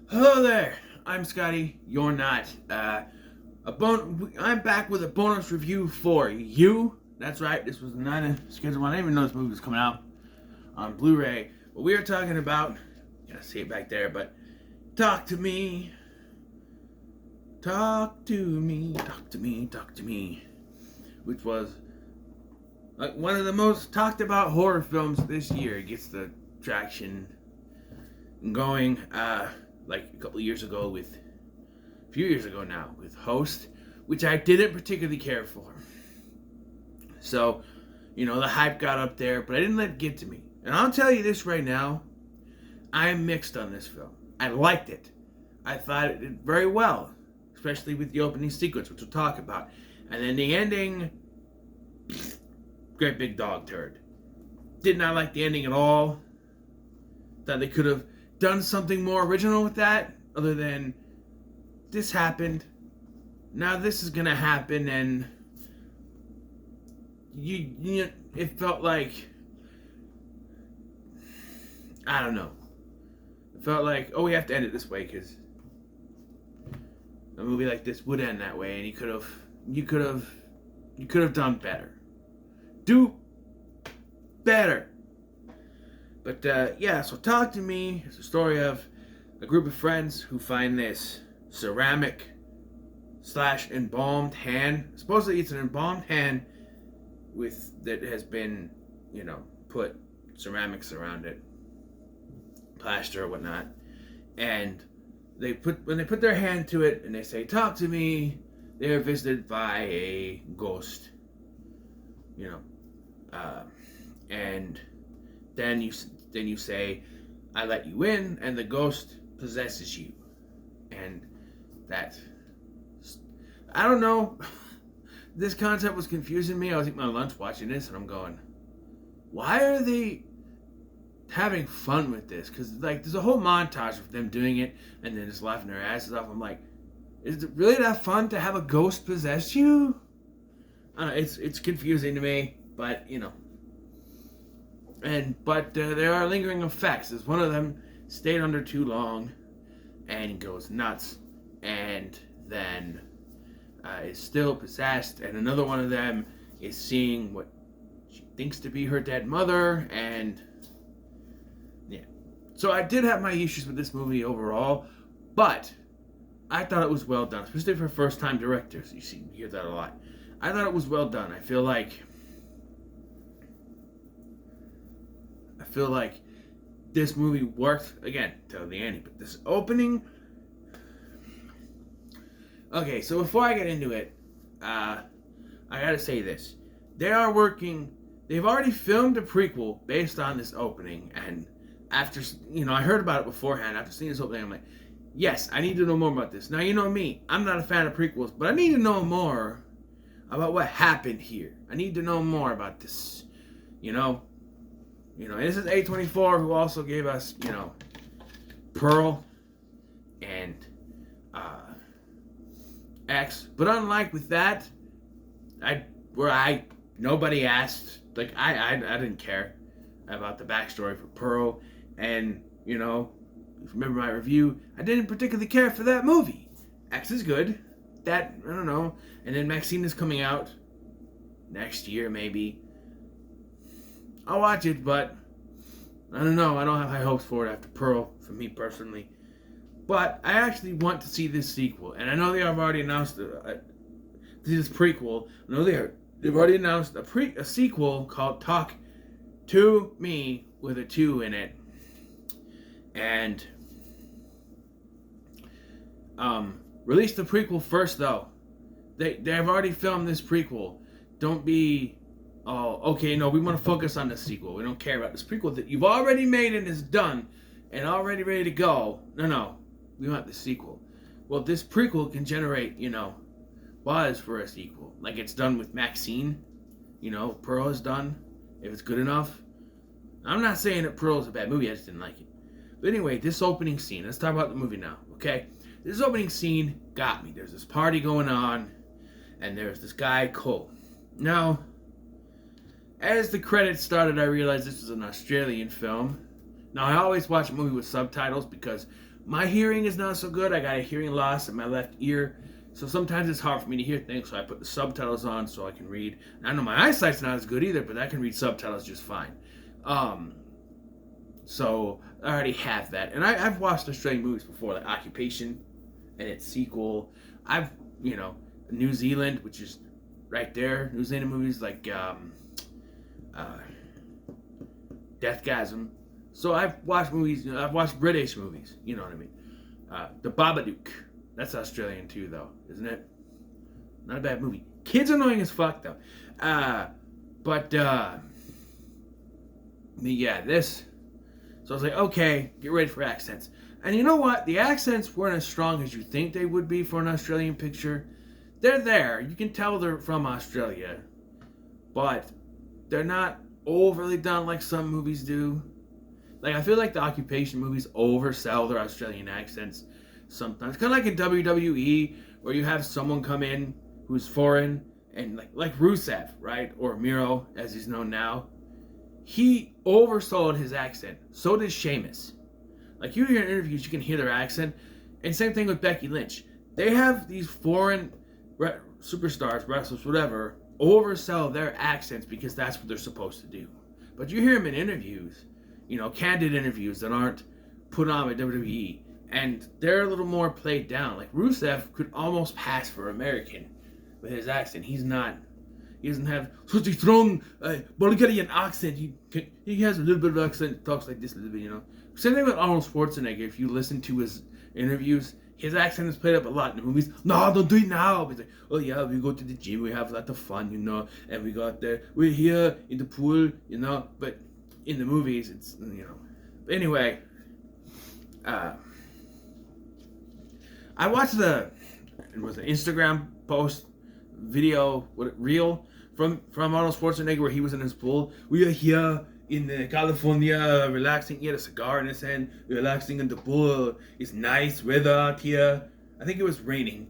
Hello there. I'm Scotty. You're not. I'm back with a bonus review for you. That's right. This was not a scheduled one. I didn't even know this movie was coming out on Blu-ray. But we are talking about. Yeah, see it back there. But talk to me. Talk to me. Talk to me. Talk to me. Which was like one of the most talked about horror films this year. It gets the traction going. Like a couple of years ago with a few years ago now with Host, which I didn't particularly care for. So, the hype got up there, but I didn't let it get to me. And I'll tell you this right now, I am mixed on this film. I liked it. I thought it did very well, especially with the opening sequence, which we'll talk about. And then the ending, great big dog turd. Did not like the ending at all. Thought they could have done something more original with that, other than this happened. Now this is gonna happen, and it felt like, I don't know. It felt like, oh, we have to end it this way because a movie like this would end that way, and you could have done better. Do better. But yeah, so Talk to Me is a story of a group of friends who find this ceramic / embalmed hand. Supposedly it's an embalmed hand that has been, put ceramics around it, plaster or whatnot. And when they put their hand to it and they say, "Talk to me," they're visited by a ghost. And then you say, "I let you in," and the ghost possesses you. And that, I don't know. This concept was confusing me. I was eating my lunch watching this, and I'm going, why are they having fun with this? Because there's a whole montage of them doing it, and then just laughing their asses off. I'm like, is it really that fun to have a ghost possess you? I don't know, it's confusing to me, but but there are lingering effects. As one of them stayed under too long and goes nuts, and then is still possessed, and another one of them is seeing what she thinks to be her dead mother, and yeah. So I did have my issues with this movie overall, but I thought it was well done, especially for first-time directors. You hear that a lot. I thought it was well done. I feel like this movie worked, again, till the end, but this opening. Okay, so before I get into it, I gotta say this. They've already filmed a prequel based on this opening, and after, I heard about it beforehand. After seeing this opening, I'm like, yes, I need to know more about this. Now, you know me, I'm not a fan of prequels, but I need to know more about what happened here. I need to know more about this, and this is A24, who also gave us, Pearl and X. But unlike with that, nobody asked. I didn't care about the backstory for Pearl, and if you remember my review, I didn't particularly care for that movie. X is good. That, I don't know. And then Maxine is coming out next year, maybe. I'll watch it, but I don't know. I don't have high hopes for it after Pearl, for me personally. But I actually want to see this sequel, and I know they have already announced this prequel. I know they've already announced a sequel called Talk to Me with a 2 in it, and release the prequel first though. They've already filmed this prequel. Don't be, oh, okay, no, we want to focus on the sequel. We don't care about this prequel that you've already made and is done and already ready to go. No, we want the sequel. Well, this prequel can generate, buzz for a sequel. Like it's done with Maxine. Pearl is done. If it's good enough. I'm not saying that Pearl is a bad movie. I just didn't like it. But anyway, this opening scene. Let's talk about the movie now, okay? This opening scene got me. There's this party going on, and there's this guy, Cole. Now, as the credits started, I realized this was an Australian film. Now, I always watch a movie with subtitles because My hearing is not so good. I got a hearing loss in my left ear. So sometimes it's hard for me to hear things, so I put the subtitles on so I can read. And I know my eyesight's not as good either, but I can read subtitles just fine. So I already have that. And I've watched Australian movies before, like Occupation and its sequel. New Zealand, which is right there. New Zealand movies like Deathgasm. So I've watched movies, I've watched British movies, you know what I mean. The Babadook. That's Australian too, though, isn't it? Not a bad movie. Kids annoying as fuck, though. But yeah, this. So I was like, okay, get ready for accents. And you know what? The accents weren't as strong as you think they would be for an Australian picture. They're there. You can tell they're from Australia. But they're not overly done like some movies do. Like, I feel like the Occupation movies oversell their Australian accents sometimes. Kind of like in WWE, where you have someone come in who's foreign, and like Rusev, right? Or Miro, as he's known now. He oversold his accent. So did Sheamus. Like, you hear in interviews, you can hear their accent. And same thing with Becky Lynch. They have these foreign superstars, wrestlers, whatever, oversell their accents because that's what they're supposed to do. But you hear them in interviews, candid interviews that aren't put on by WWE, and they're a little more played down. Like, Rusev could almost pass for American with his accent. He doesn't have such a strong Bulgarian accent. He has a little bit of accent, talks like this a little bit, Same thing with Arnold Schwarzenegger. If you listen to his interviews, his accent is played up a lot in the movies. No, don't do it now. He's like, oh yeah, we go to the gym, we have a lot of fun, and we're here in the pool, but in the movies, it's, But anyway, I watched it was an Instagram post, reel from Arnold Schwarzenegger where he was in his pool. We are here in California, relaxing. He had a cigar in his hand, relaxing in the pool. It's nice weather out here. I think it was raining,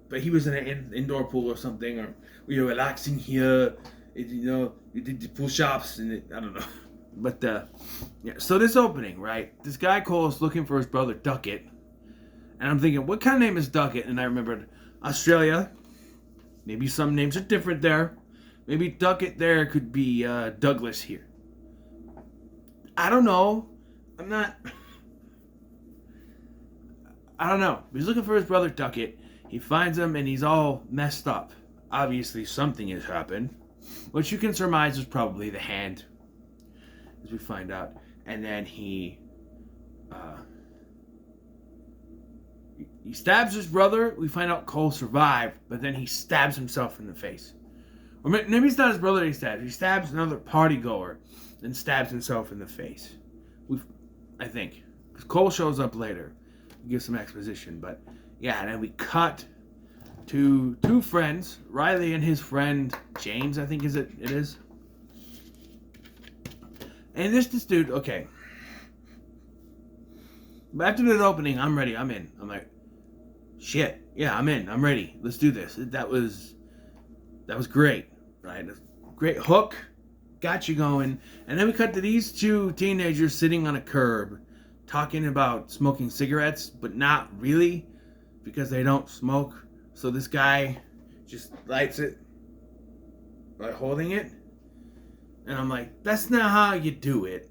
but he was in an indoor pool or something. Or we are relaxing here. We did the push-ups and I don't know. But yeah. So this opening, right? This guy Cole's looking for his brother Duckett, and I'm thinking, what kind of name is Duckett? And I remembered Australia. Maybe some names are different there. Maybe Duckett there could be Douglas here. I don't know. I don't know. He's looking for his brother Duckett. He finds him and he's all messed up. Obviously something has happened, which you can surmise is probably the hand, as we find out. And then he stabs his brother. We find out Cole survived, but then he stabs himself in the face. Or maybe it's not his brother he stabs. He stabs another party goer and stabs himself in the face. I think. Because Cole shows up later. Gives some exposition. But yeah, and then we cut to two friends. Riley and his friend James, I think it is. And this dude, okay. But after the opening, I'm ready. I'm in. I'm like, shit. Yeah, I'm in. I'm ready. Let's do this. That was great. Right? Great hook. Got you going. And then we cut to these two teenagers sitting on a curb talking about smoking cigarettes, but not really because they don't smoke. So this guy just lights it by holding it. And I'm like, that's not how you do it.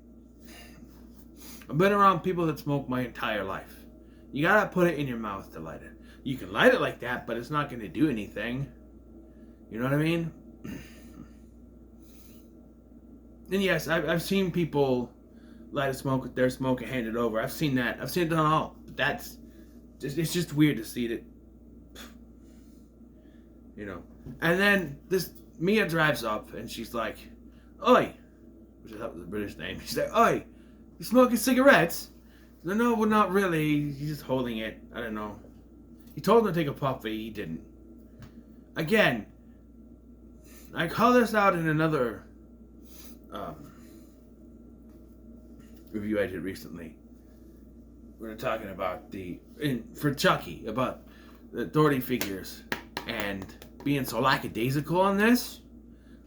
I've been around people that smoke my entire life. You gotta put it in your mouth to light it. You can light it like that, but it's not gonna do anything. You know what I mean? And yes, I've seen people light a smoke with their smoke and hand it over. I've seen that. I've seen it done all. But it's just weird to see it. And then Mia drives up and she's like, "Oi," which I thought was a British name. She's like, "Oi, you smoking cigarettes?" No, well, not really. He's just holding it. I don't know. He told her to take a puff, but he didn't. Again, I call this out in another review I did recently. We were talking about for Chucky, about the authority figures and being so lackadaisical on this.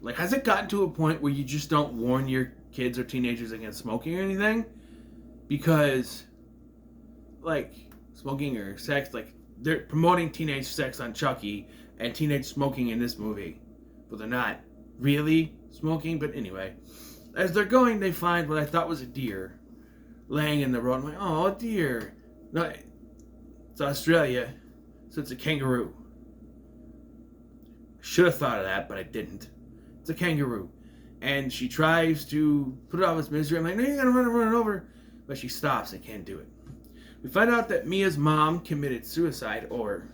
Like, has it gotten to a point where you just don't warn your kids or teenagers against smoking or anything? Because, like smoking or sex. Like they're promoting teenage sex on Chucky and teenage smoking in this movie, but they're not really smoking. But anyway, as they're going, they find what I thought was a deer laying in the road. I'm like, oh, deer. No, it's Australia, so it's a kangaroo. Should have thought of that, but I didn't. It's a kangaroo. And she tries to put it out of its misery. I'm like, no, you gotta run it over. But she stops and can't do it. We find out that Mia's mom committed suicide, or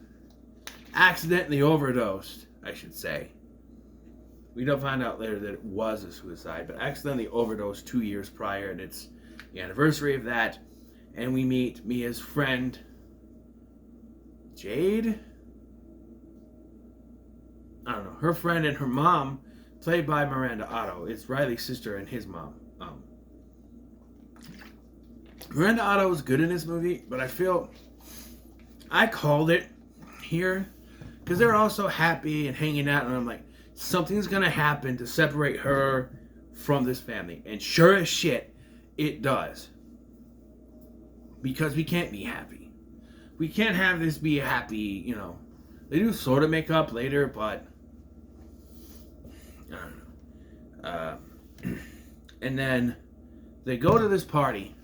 accidentally overdosed, I should say. We don't find out later that it was a suicide, but accidentally overdosed 2 years prior, and it's the anniversary of that. And we meet Mia's friend, Jade? I don't know. Her friend and her mom, played by Miranda Otto. It's Riley's sister and his mom. Miranda Otto was good in this movie, but I feel I called it here because they were all so happy and hanging out, and I'm like, something's gonna happen to separate her from this family. And sure as shit, it does. Because we can't be happy. We can't have this be a happy, you know. They do sort of make up later, but I don't know. And then they go to this party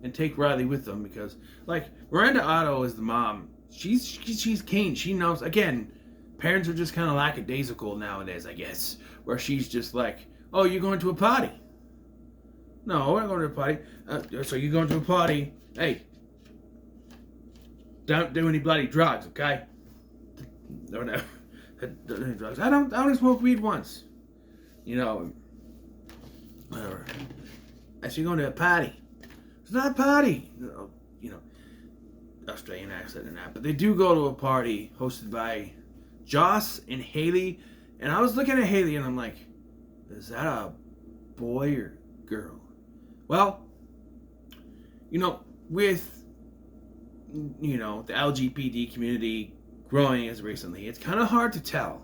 and take Riley with them because, like, Miranda Otto is the mom. She's keen. She knows. Again, parents are just kind of lackadaisical nowadays, I guess. Where she's just like, oh, you're going to a party? No, we're not going to a party. So you're going to a party. Hey, don't do any bloody drugs, okay? Don't do any drugs. I only smoked weed once. You know, whatever. I said, you're going to a party. It's not a party. You know, Australian accent and that. But they do go to a party hosted by Joss and Haley. And I was looking at Haley and I'm like, is that a boy or girl? Well, you know, with, you know, the LGBT community growing as recently, it's kind of hard to tell,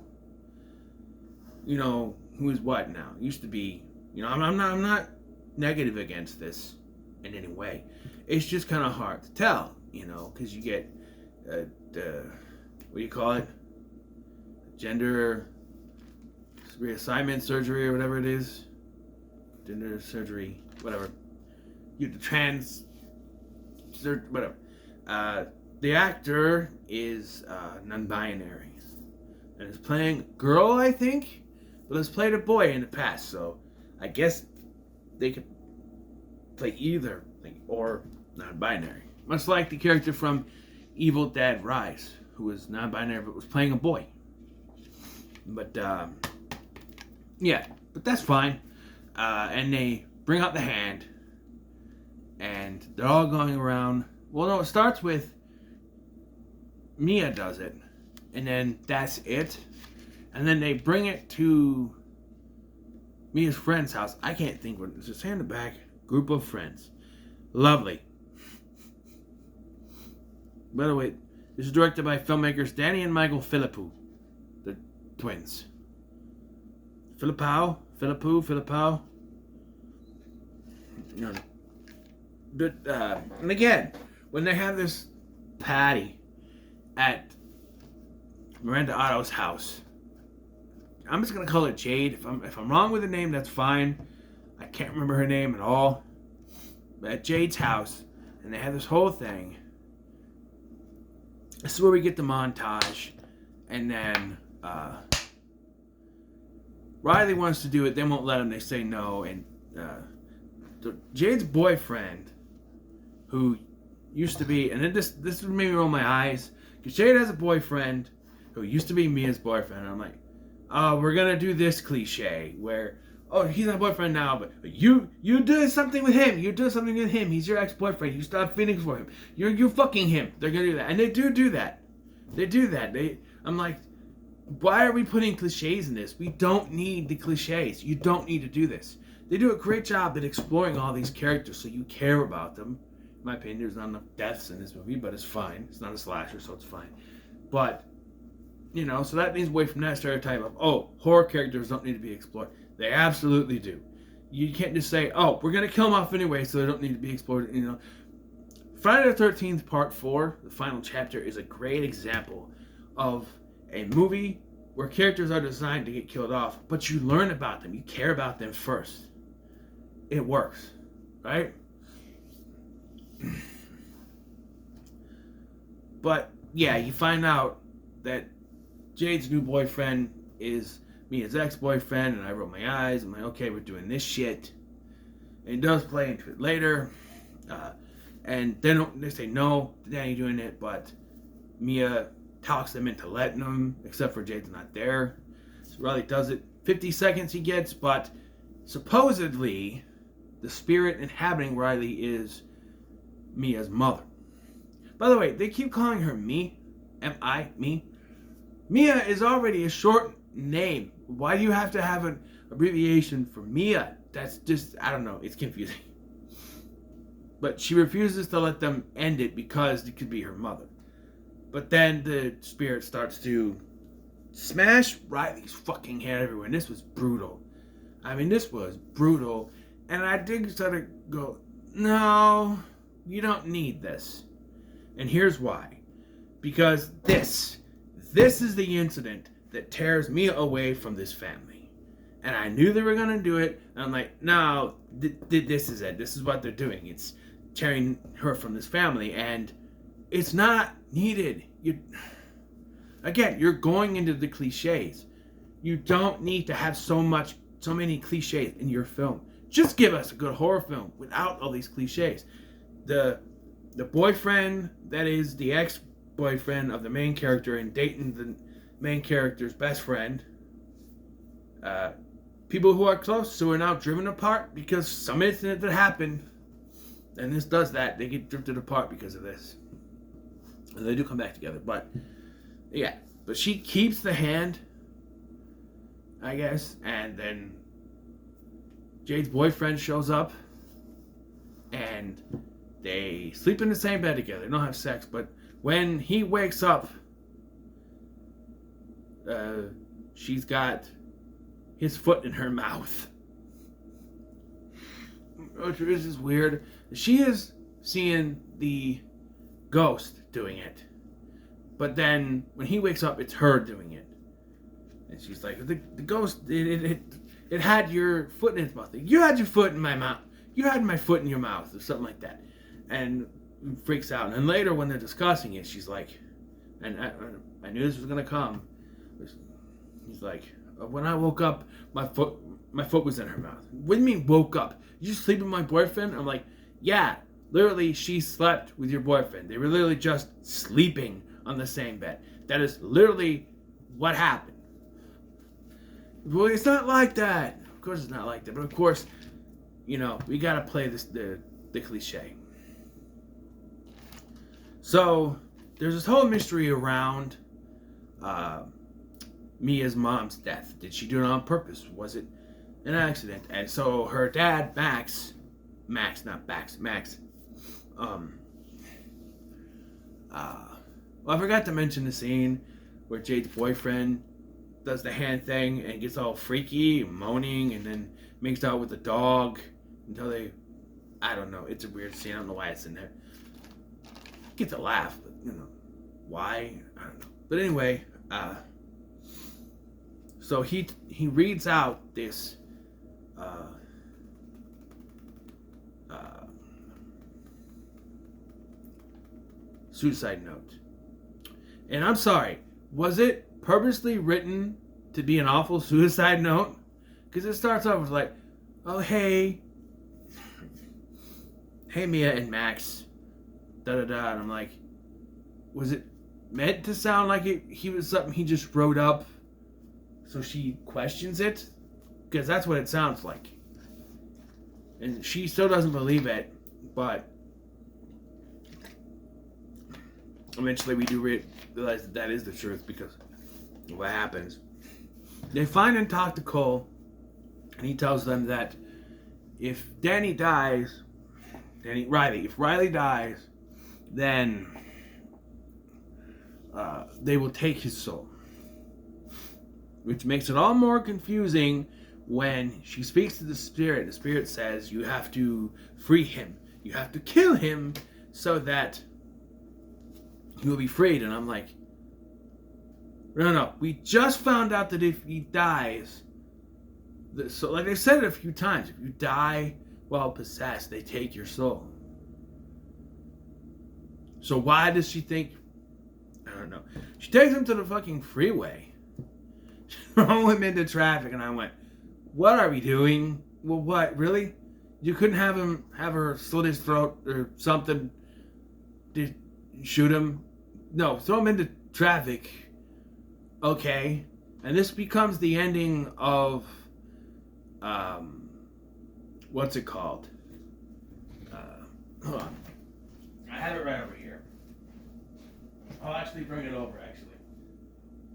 you know, who is what now. It used to be, you know, I'm not negative against this in any way. It's just kind of hard to tell, you know, because you get, what do you call it? Gender reassignment surgery or whatever it is. Gender surgery, whatever. You trans, whatever. The actor is non-binary and is playing a girl, I think, but has played a boy in the past. So I guess they could play either thing or non-binary, much like the character from Evil Dead Rise, who was non-binary but was playing a boy. But yeah, but that's fine. And they bring out the hand, and they're all going around. Well, no, it starts with Mia does it, and then that's it. And then they bring it to Mia's friend's house. I can't think what it is. Just hand it back. Group of friends. Lovely. By the way, this is directed by filmmakers Danny and Michael Philippou, the twins. Philippou. No. But, and again, when they have this party at Miranda Otto's house, I'm just gonna call it Jade. If I'm wrong with the name, that's fine. I can't remember her name at all. But at Jade's house, and they have this whole thing. This is where we get the montage, and then Riley wants to do it. They won't let him. They say no, and Jade's boyfriend, who used to be, and then this made me roll my eyes, because Jade has a boyfriend who used to be Mia's boyfriend, and I'm like, oh, we're gonna do this cliche where, oh, he's my boyfriend now, but you did something with him. You did something with him. He's your ex-boyfriend. You stopped feelings for him. You're fucking him. They're gonna do that, and they do that. They do that. I'm like, why are we putting cliches in this? We don't need the cliches. You don't need to do this. They do a great job at exploring all these characters, so you care about them. In my opinion, there's not enough deaths in this movie, but it's fine. It's not a slasher, so it's fine. But, you know, so that means away from that stereotype of, oh, horror characters don't need to be explored. They absolutely do. You can't just say, oh, we're going to kill them off anyway, so they don't need to be explored. You know, Friday the 13th Part 4, the final chapter, is a great example of a movie where characters are designed to get killed off, but you learn about them. You care about them first. It works, right? But, yeah, you find out that Jade's new boyfriend is Mia's ex-boyfriend, and I roll my eyes. I'm like, okay, we're doing this shit. And it does play into it later. And they say no to Danny doing it, but Mia talks them into letting him, except for Jade's not there. So Riley does it. 50 seconds he gets, but supposedly the spirit inhabiting Riley is Mia's mother. By the way, they keep calling her me. M-I, me. Mia is already a short name. Why do you have to have an abbreviation for Mia? That's just, I don't know, it's confusing. But she refuses to let them end it because it could be her mother. But then the spirit starts to smash Riley's fucking head everywhere. And this was brutal. I mean, this was brutal. And I did sort of go, no, you don't need this. And here's why. Because this is the incident that tears me away from this family. And I knew they were going to do it. And I'm like, no, this is it. This is what they're doing. It's tearing her from this family. And it's not needed. You're going into the cliches. You don't need to have so many cliches in your film. Just give us a good horror film without all these cliches. The boyfriend that is the ex-boyfriend of the main character and dating the main character's best friend. People who are close who are now driven apart because some incident that happened. And this does that. They get drifted apart because of this. And they do come back together. But, yeah. But she keeps the hand, I guess. And then Jade's boyfriend shows up. And they sleep in the same bed together. They don't have sex. But when he wakes up, she's got his foot in her mouth. Which is weird. She is seeing the ghost doing it. But then when he wakes up, it's her doing it. And she's like, the ghost, it had your foot in its mouth. You had your foot in my mouth. You had my foot in your mouth, or something like that. And freaks out. And then later when they're discussing it, she's like, and I knew this was going to come. He's like, when I woke up, my foot was in her mouth. What do you mean woke up? You sleep with my boyfriend? I'm like, yeah, literally she slept with your boyfriend. They were literally just sleeping on the same bed. That is literally what happened. Well, it's not like that. Of course it's not like that. But of course, we gotta play the cliche. So, there's this whole mystery around Mia's mom's death. Did she do it on purpose? Was it an accident? And so her dad, Max, well, I forgot to mention the scene where Jade's boyfriend does the hand thing and gets all freaky, moaning, and then makes out with the dog until I don't know, it's a weird scene. I don't know why it's in there. Get to laugh, but why? I don't know. But anyway, so he reads out this suicide note. And I'm sorry, was it purposely written to be an awful suicide note? Because it starts off with like, oh hey Mia and Max, da-da-da, and I'm like, was it meant to sound like he was something he just wrote up so she questions it? Because that's what it sounds like. And she still doesn't believe it, but eventually we do realize that is the truth because of what happens. They find and talk to Cole, and he tells them that if Riley dies, then they will take his soul. Which makes it all more confusing when she speaks to the spirit. The spirit says, you have to free him. You have to kill him so that he will be freed. And I'm like, no. We just found out that if he dies, so like I said it a few times, if you die while possessed, they take your soul. So why does she think? I don't know. She takes him to the fucking freeway, throw him into traffic, and I went, "What are we doing? Well, what really? You couldn't have her slit his throat or something? To shoot him? No, throw him into traffic. Okay, and this becomes the ending of what's it called? Hold on, I have it right over here. I'll actually bring it over. Actually,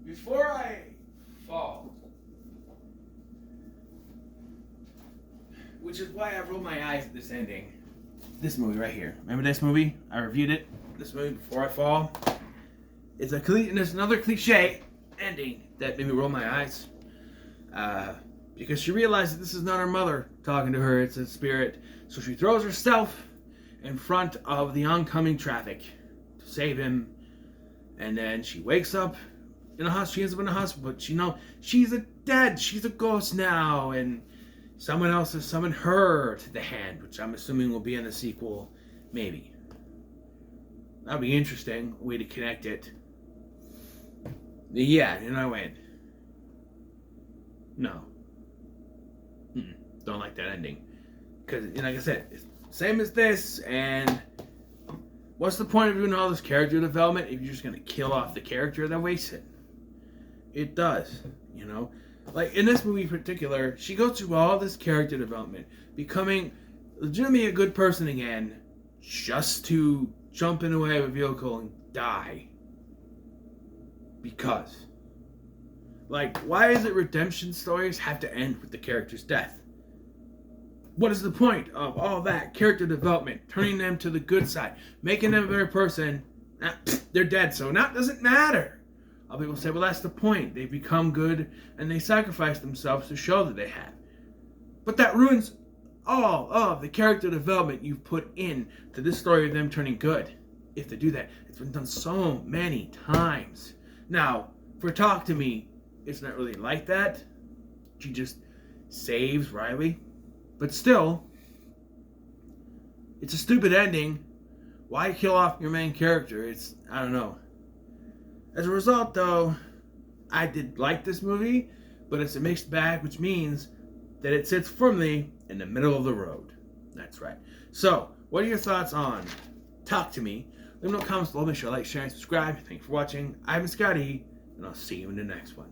before I fall, which is why I rolled my eyes at this ending. This movie right here. Remember this movie? I reviewed it. This movie, Before I Fall. It's another cliche ending that made me roll my eyes. Because she realized that this is not her mother talking to her, it's a spirit. So she throws herself in front of the oncoming traffic to save him. And then she wakes up in a hospital. She ends up in a hospital, but she's dead. She's a ghost now. And someone else has summoned her to the hand, which I'm assuming will be in the sequel, maybe. That'd be interesting, way to connect it. Yeah, and I went, no. Don't like that ending. Because, like I said, it's same as this, and what's the point of doing all this character development if you're just going to kill off the character that wastes it? It does, Like, in this movie in particular, she goes through all this character development, becoming legitimately a good person again, just to jump in the way of a vehicle and die. Because. Like, why is it redemption stories have to end with the character's death? What is the point of all that character development, turning them to the good side, making them a better person? They're dead, so now it doesn't matter. Other people say, well, that's the point. They become good and they sacrifice themselves to show that they have. But that ruins all of the character development you've put in to this story of them turning good. If they do that, it's been done so many times. Now, for Talk to Me, it's not really like that. She just saves Riley. But still, it's a stupid ending. Why kill off your main character? I don't know. As a result, though, I did like this movie, but it's a mixed bag, which means that it sits firmly in the middle of the road. That's right. So, what are your thoughts on Talk to Me? Leave me no comments below. Make sure to like, share, and subscribe. Thanks for watching. I've been Scotty, and I'll see you in the next one.